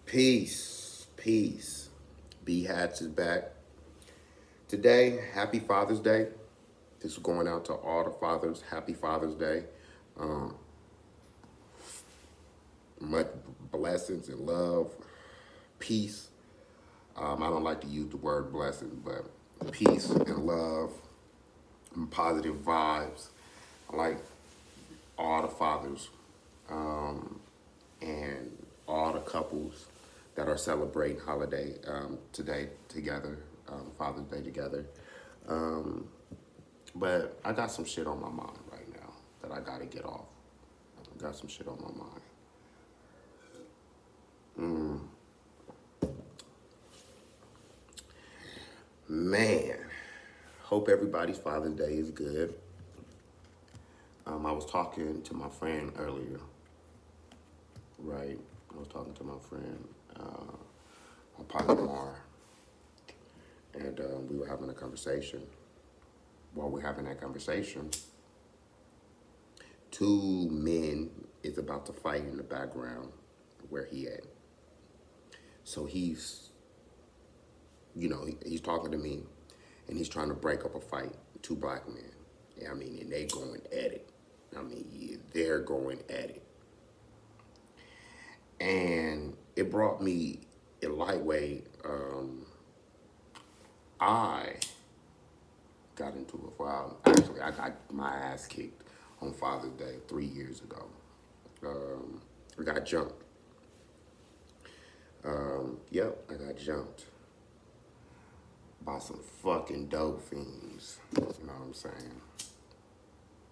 Peace, peace. B Hats is back. Today, happy Father's Day. This is going out to all the fathers. Happy Father's Day. Um, much blessings and love, peace. I don't like to use the word blessing, but peace and love and positive vibes. I like all the fathers and all the couples that are celebrating holiday today together, Father's Day together. Um, But I got some shit on my mind right now that I gotta get off. I got some shit on my mind. Man, hope everybody's Father's Day is good. I was talking to my friend earlier, right? I was talking to my friend, my partner Mar, and we were having a conversation. While we're having that conversation, two men is about to fight in the background where he at. So he's talking to me, and he's trying to break up a fight. Two black men. Yeah, I mean, and they going at it. I mean, yeah, they're going at it, and it brought me a lightweight. I got into it. Well, actually, I got my ass kicked on Father's Day 3 years ago. I got jumped. Yep, I got jumped by some fucking dope fiends. You know what I'm saying?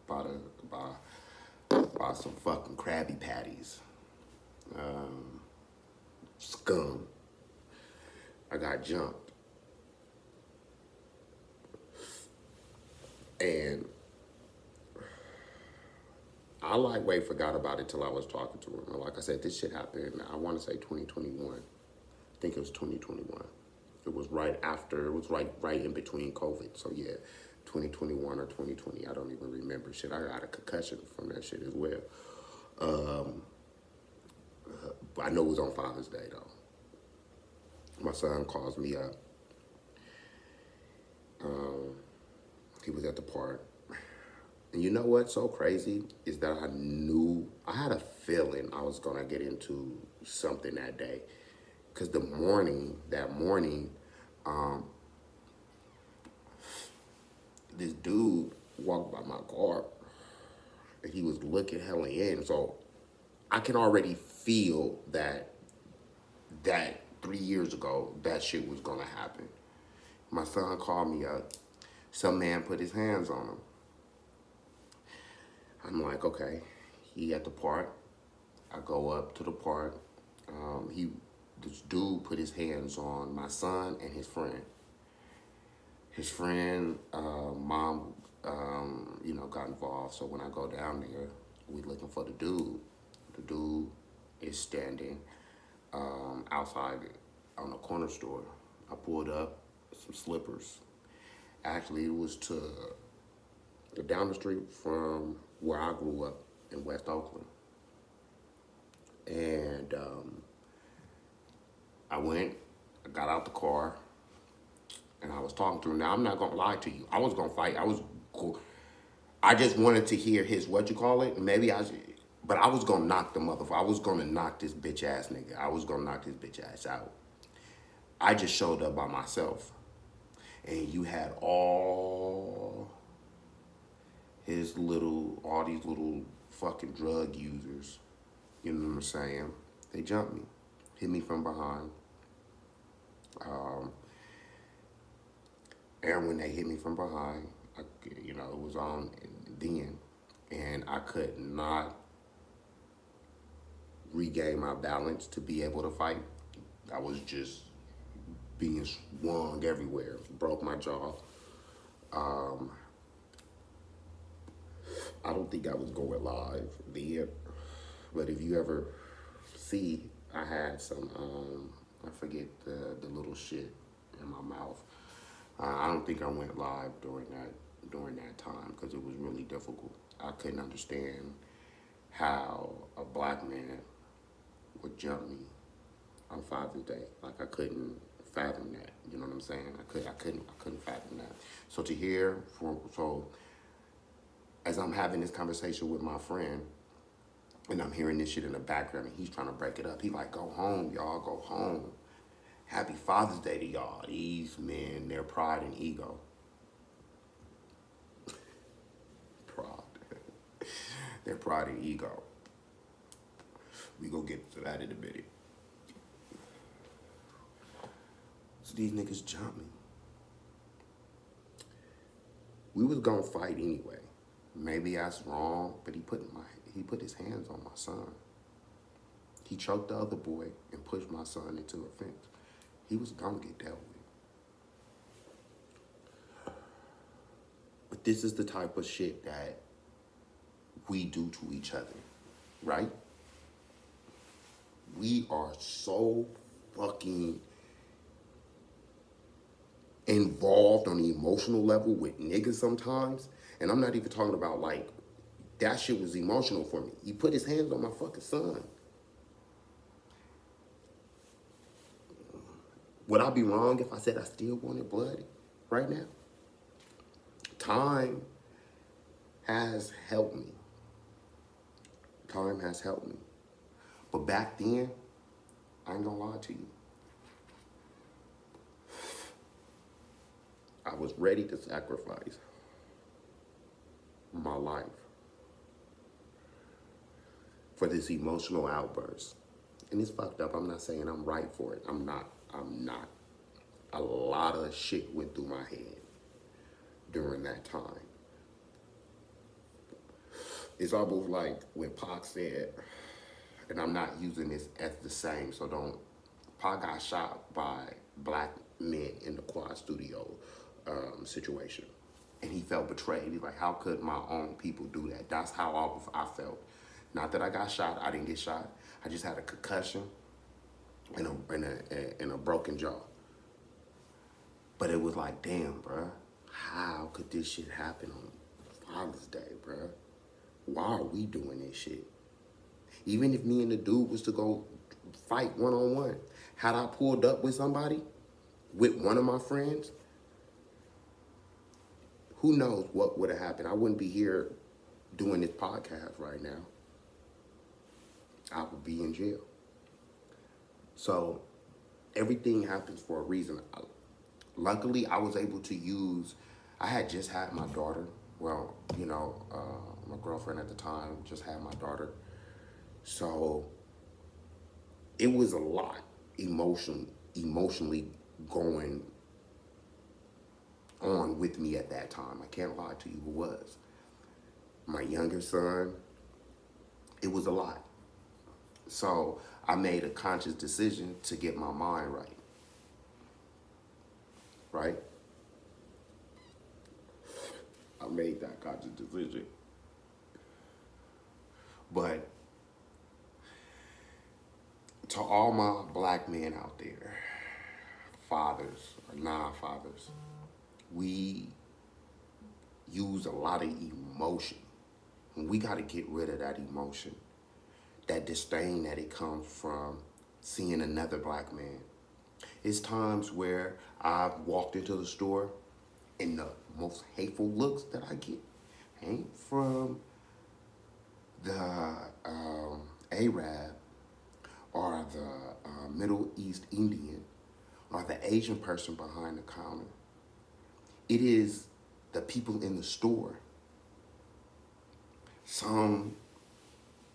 By by some fucking Krabby Patties. Scum. I got jumped. And I lightweight forgot about it till I was talking to him. Like I said, this shit happened, I want to say 2021. I think it was 2021. It was right after, it was right in between COVID. So yeah, 2021 or 2020, I don't even remember. Shit, I got a concussion from that shit as well. I know it was on Father's Day though. My son calls me up. He was at the park. And you know what's so crazy is that I had a feeling I was gonna get into something that day. Cause that morning, this dude walked by my car and he was looking hella in. So I can already feel that 3 years ago that shit was gonna happen. My son called me up. Some man put his hands on him. I'm like, okay, he at the park. I go up to the park. This dude put his hands on my son and his friend. His friend, mom, got involved. So when I go down there, we looking for the dude. The dude is standing outside on a corner store. I pulled up some slippers. Actually, it was to down the street from where I grew up in West Oakland. And I got out the car, and I was talking to him. Now, I'm not going to lie to you. I was going to fight. I just wanted to hear his, what you call it? But I was going to knock the motherfucker. I was going to knock this bitch ass nigga. I was going to knock this bitch ass out. I just showed up by myself. And you had all these little fucking drug users, you know what I'm saying? They jumped me, hit me from behind. And when they hit me from behind, it was on then, and I could not regain my balance to be able to fight. I was just being swung everywhere, broke my jaw. I don't think I was going live then, but if you ever see, I had some, I forget the little shit in my mouth. I don't think I went live during that time because it was really difficult. I couldn't understand how a black man would jump me on Father's Day. Like I couldn't fathom that. You know what I'm saying? I couldn't fathom that. So to hear as I'm having this conversation with my friend, and I'm hearing this shit in the background, and he's trying to break it up. He like, go home, y'all, go home. Happy Father's Day to y'all. These men, their pride and ego. Pride. Their pride and ego. We gonna get to that in a minute. So these niggas jumped me. We was gonna fight anyway. Maybe that's wrong, but he put his hands on my son. He choked the other boy and pushed my son into a fence. He was gonna get dealt with. But this is the type of shit that we do to each other, right? We are so fucking involved on the emotional level with niggas sometimes. And I'm not even talking about like, that shit was emotional for me. He put his hands on my fucking son. Would I be wrong if I said I still wanted blood right now? Time has helped me. Time has helped me. But back then, I ain't gonna lie to you. I was ready to sacrifice my life for this emotional outburst. And it's fucked up. I'm not saying I'm right for it. I'm not. A lot of shit went through my head during that time. It's almost like when Pac said, and I'm not using this as the same, so don't, Pac got shot by black men in the Quad Studio situation. And he felt betrayed. He's like, how could my own people do that? That's how I felt. Not that I got shot. I didn't get shot. I just had a concussion and a broken jaw. But it was like, damn, bruh, how could this shit happen on Father's Day, bruh? Why are we doing this shit? Even if me and the dude was to go fight one-on-one, had I pulled up with somebody, with one of my friends, who knows what would have happened? I wouldn't be here doing this podcast right now. I would be in jail. So everything happens for a reason. Luckily, I was able to use, I had just had my daughter. Well, you know, my girlfriend at the time just had my daughter. So it was a lot emotionally going on with me at that time. I can't lie to you, it was. My younger son, it was a lot. So I made a conscious decision to get my mind right. Right? I made that conscious decision. But to all my black men out there, fathers or non-fathers, we use a lot of emotion. And we got to get rid of that emotion, that disdain that it comes from seeing another black man. It's times where I've walked into the store and the most hateful looks that I get ain't from the Arab or the Middle East Indian or the Asian person behind the counter. It is the people in the store. Some,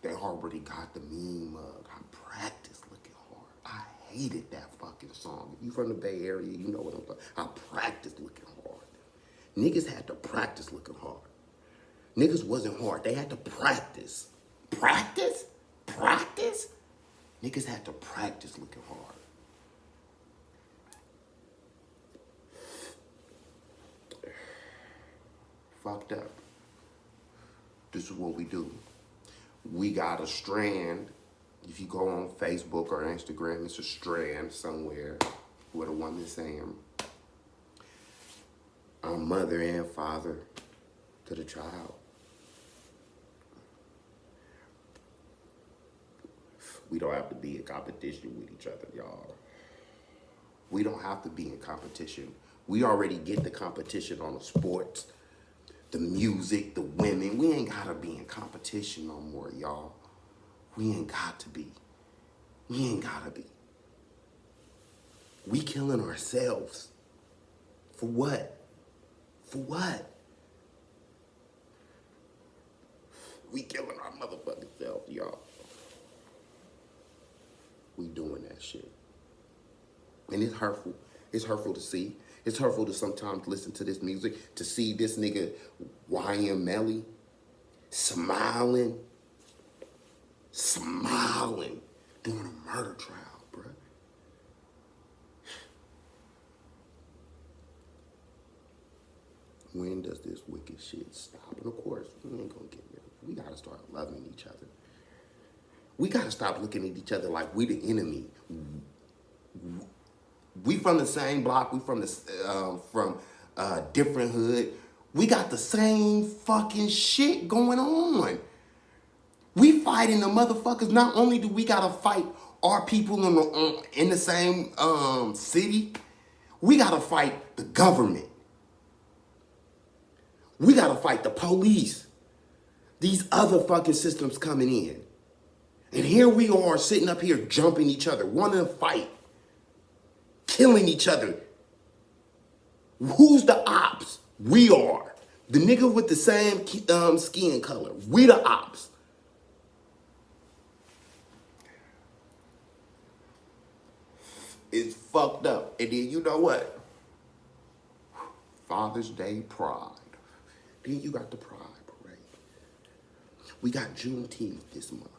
they already got the mean mug. I practiced looking hard. I hated that fucking song. If you from the Bay Area, you know what I'm talking about. I practiced looking hard. Niggas had to practice looking hard. Niggas wasn't hard. They had to practice. Practice? Practice? Niggas had to practice looking hard. Fucked up. This is what we do. We got a strand. If you go on Facebook or Instagram, it's a strand somewhere with a woman saying, I'm mother and father to the child. We don't have to be in competition with each other, y'all. We don't have to be in competition. We already get the competition on the sports, the music, the women. We ain't gotta be in competition no more, y'all. We ain't got to be. We ain't gotta be. We killing ourselves. For what? For what? We killing our motherfucking self, y'all. We doing that shit. And it's hurtful. It's hurtful to see. It's hurtful to sometimes listen to this music, to see this nigga YM Melly smiling, doing a murder trial, bruh. When does this wicked shit stop? And of course, we ain't gonna get rid of it. We gotta start loving each other. We gotta stop looking at each other like we the enemy. We from the same block. We from different hood. We got the same fucking shit going on. We fighting the motherfuckers. Not only do we gotta fight our people in the same city, we gotta fight the government. We gotta fight the police. These other fucking systems coming in. And here we are sitting up here jumping each other, wanting to fight, killing each other. Who's the ops? We are. The nigga with the same skin color. We the ops. It's fucked up. And then you know what? Father's Day Pride. Then you got the Pride Parade. We got Juneteenth this month.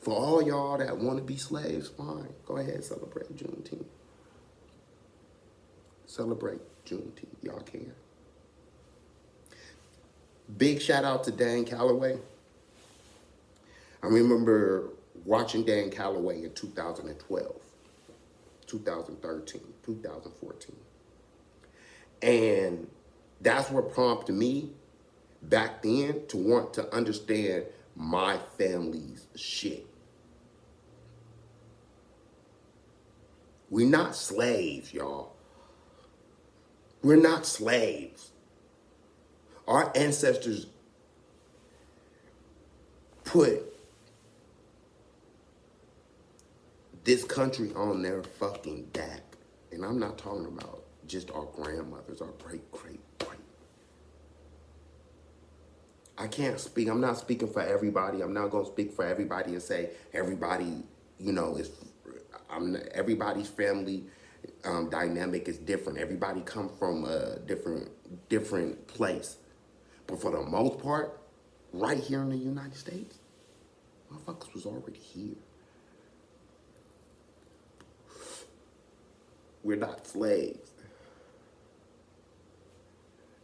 For all y'all that want to be slaves, fine. Go ahead, celebrate Juneteenth. Celebrate Juneteenth. Y'all can. Big shout out to Dan Calloway. I remember watching Dan Calloway in 2012, 2013, 2014. And that's what prompted me back then to want to understand my family's shit. We're not slaves, y'all. We're not slaves. Our ancestors put this country on their fucking back. And I'm not talking about just our grandmothers, our great. I can't speak, I'm not speaking for everybody. I'm not gonna speak for everybody and say everybody, everybody's family dynamic is different. Everybody come from a different place. But for the most part, right here in the United States, motherfuckers was already here. We're not slaves.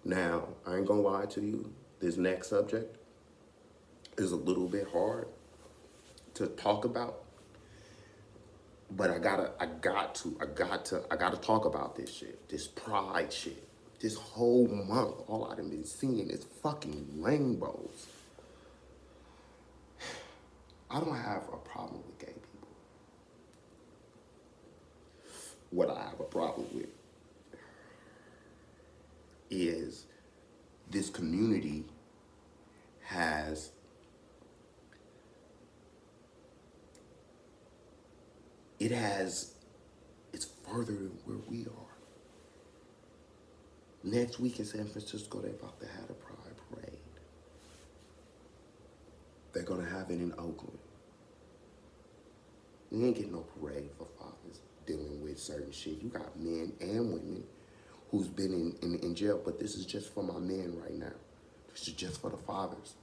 Now, I ain't gonna lie to you. This next subject is a little bit hard to talk about, but I gotta talk about this shit, this pride shit. This whole month, all I've been seeing is fucking rainbows. I don't have a problem with gay people. What I have a problem with is this community it's further than where we are. Next week in San Francisco, they're about to have a Pride Parade. They're gonna have it in Oakland. We ain't getting no parade for fathers dealing with certain shit. You got men and women who's been in jail, but this is just for my men right now. This is just for the fathers.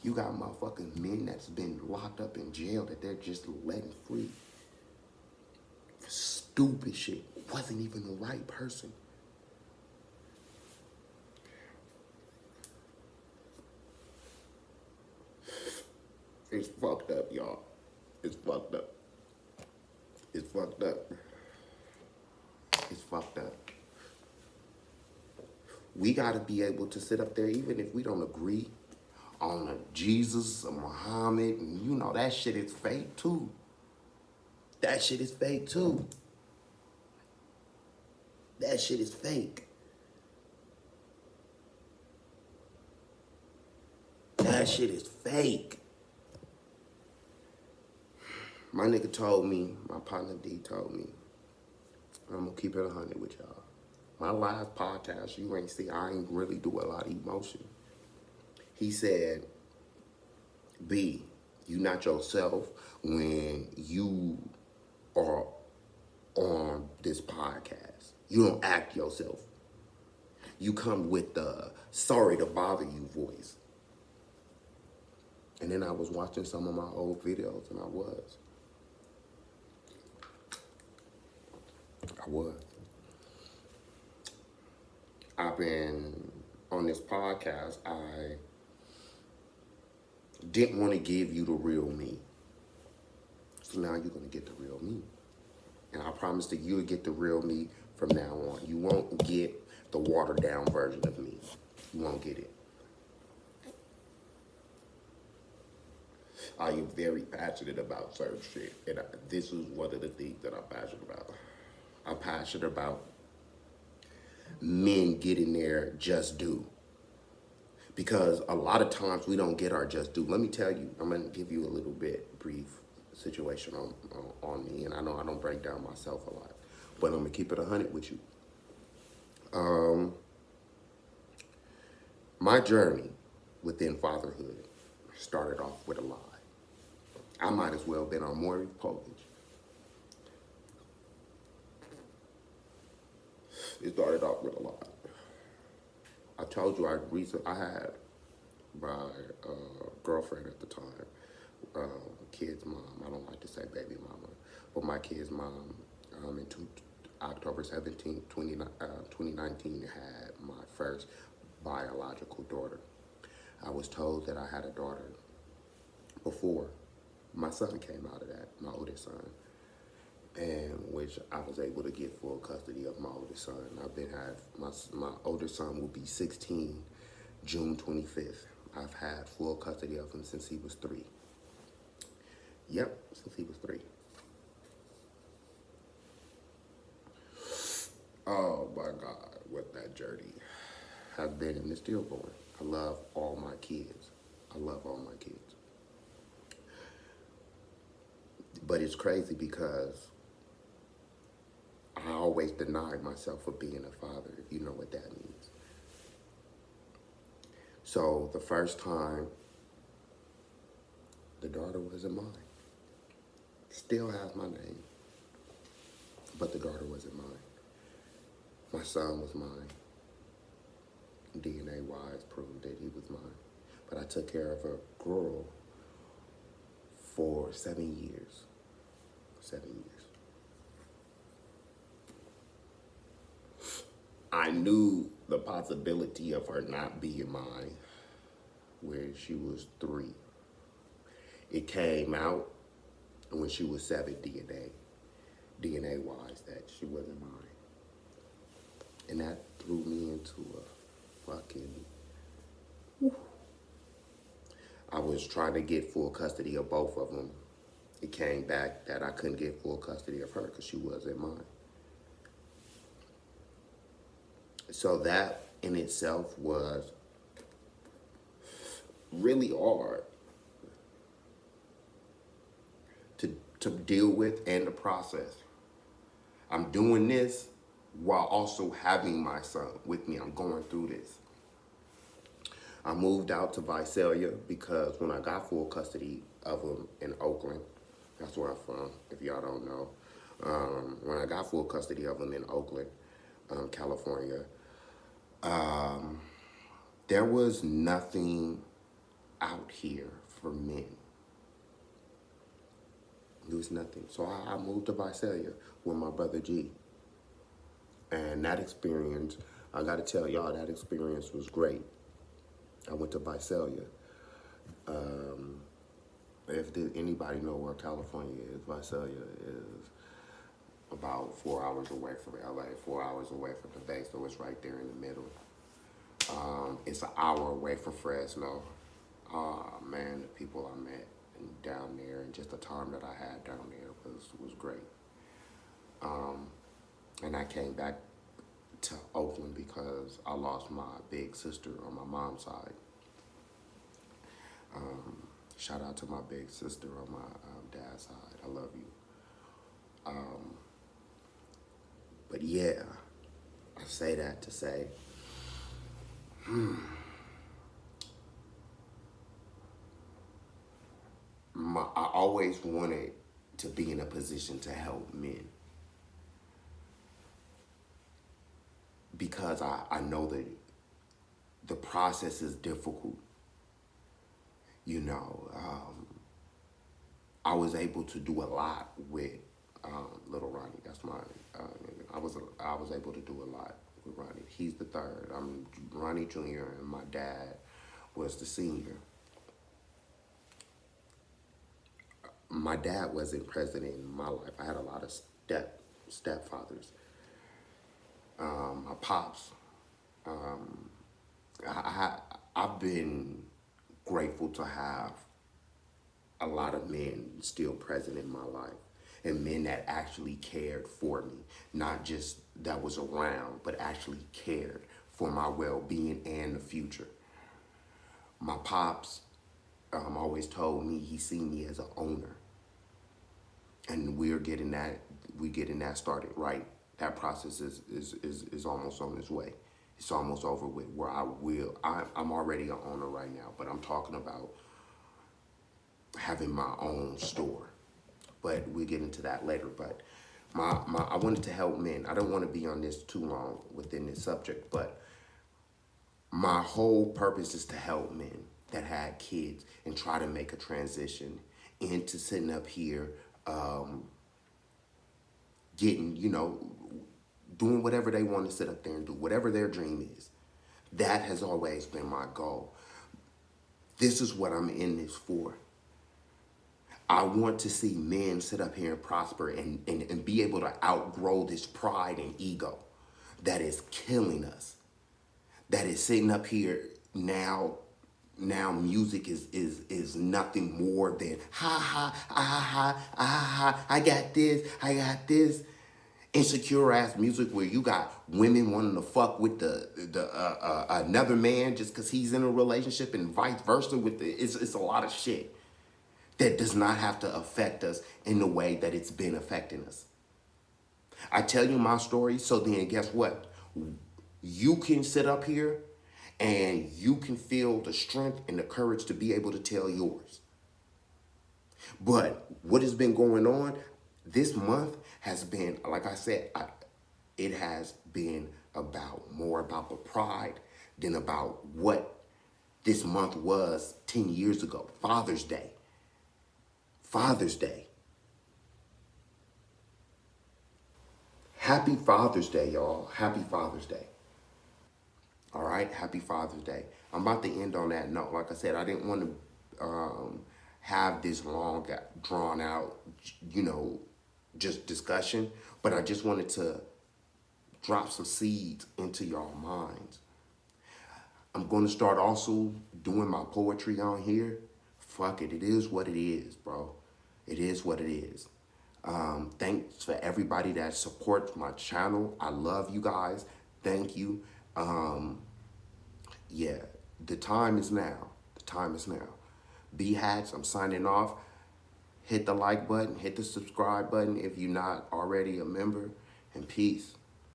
You got motherfucking men that's been locked up in jail that they're just letting free for stupid shit. Wasn't even the right person. It's fucked up, y'all. It's fucked up. It's fucked up. It's fucked up. We gotta be able to sit up there, even if we don't agree on a Jesus, a Muhammad, and you know that shit is fake too. That shit is fake too. That shit is fake. That shit is fake. My nigga told me, my partner D told me, I'm gonna keep it 100 with y'all. My last podcast, you ain't see, I ain't really do a lot of emotion. He said, B, you not yourself when you are on this podcast. You don't act yourself. You come with the sorry to bother you voice. And then I was watching some of my old videos and I was. I've been on this podcast. I didn't want to give you the real me. So now you're going to get the real me. And I promise that you'll get the real me from now on. You won't get the watered down version of me. You won't get it. I am very passionate about certain shit. And this is one of the things that I'm passionate about. I'm passionate about men getting their just due. Because a lot of times we don't get our just due. Let me tell you, I'm going to give you a little bit brief situation on me. And I know I don't break down myself a lot. But I'm going to keep it 100 with you. My journey within fatherhood started off with a lie. I might as well have been on Maury Povich. It started off with a lie. I told you I had my girlfriend at the time, kid's mom. I don't like to say baby mama, but my kid's mom in October 17, 2019 had my first biological daughter. I was told that I had a daughter before my son came out of that, my oldest son, and which I was able to get full custody of my oldest son. My oldest son will be 16 June 25th. I've had full custody of him since he was 3. Yep, since he was 3. Oh my God, what that journey has been and is still going. I love all my kids. But it's crazy because I always denied myself for being a father, if you know what that means. So the first time, the daughter wasn't mine. Still has my name, but the daughter wasn't mine. My son was mine. DNA-wise proved that he was mine. But I took care of a girl for 7 years. 7 years. I knew the possibility of her not being mine when she was 3. It came out when she was 7 DNA-wise, that she wasn't mine. And that threw me into a fucking... I was trying to get full custody of both of them. It came back that I couldn't get full custody of her because she wasn't mine. So that in itself was really hard to deal with and to process. I'm doing this while also having my son with me. I'm going through this. I moved out to Visalia because when I got full custody of him in Oakland, that's where I'm from, if y'all don't know. When I got full custody of him in Oakland, California, there was nothing out here for men. There was nothing. So I moved to Visalia with my brother G. And that experience, I gotta tell y'all, that experience was great. I went to Visalia. If anybody know where California is, Visalia is about 4 hours away from LA, 4 hours away from the Bay, so it's right there in the middle. It's an hour away from Fresno, Ah, man, the people I met down there and just the time that I had down there was great. Um, and I came back to Oakland because I lost my big sister on my mom's side. Shout out to my big sister on my dad's side. I love you. But yeah, I say that to say, I always wanted to be in a position to help men because I know that the process is difficult. You know, I was able to do a lot with little Ronnie. That's my. I was able to do a lot with Ronnie. He's the third. I'm Ronnie Jr. and my dad was the senior. My dad wasn't present in my life. I had a lot of stepfathers. My pops. I've been grateful to have a lot of men still present in my life and men that actually cared for me, not just that was around, but actually cared for my well-being and the future. My pops always told me he seen me as an owner, and we're getting that started right. That process is almost on its way. It's almost over with where I'm already an owner right now, but I'm talking about having my own store. But we'll get into that later. But I wanted to help men. I don't want to be on this too long within this subject, but my whole purpose is to help men that had kids and try to make a transition into sitting up here, getting, doing whatever they want to sit up there and do, whatever their dream is. That has always been my goal. This is what I'm in this for. I want to see men sit up here and prosper and be able to outgrow this pride and ego that is killing us. That is sitting up here now. Now music is nothing more than ha ha ha, I got this. Insecure ass music where you got women wanting to fuck with the another man just because he's in a relationship and vice versa with it's a lot of shit that does not have to affect us in the way that it's been affecting us. I tell you my story, so then guess what? You can sit up here and you can feel the strength and the courage to be able to tell yours. But what has been going on this month has been, like I said, it has been more about the pride than about what this month was 10 years ago. Father's Day. Father's Day. Happy Father's Day, y'all. Happy Father's Day. All right, happy Father's Day. I'm about to end on that note. Like I said, I didn't want to have this long, drawn out, just discussion, but I just wanted to drop some seeds into y'all minds. I'm going to start also doing my poetry on here. Fuck it, it is what it is, bro. It is what it is. Thanks for everybody that supports my channel. I love you guys. Thank you. Yeah, the time is now. The time is now. B-Hats, I'm signing off. Hit the like button. Hit the subscribe button if you're not already a member. And peace.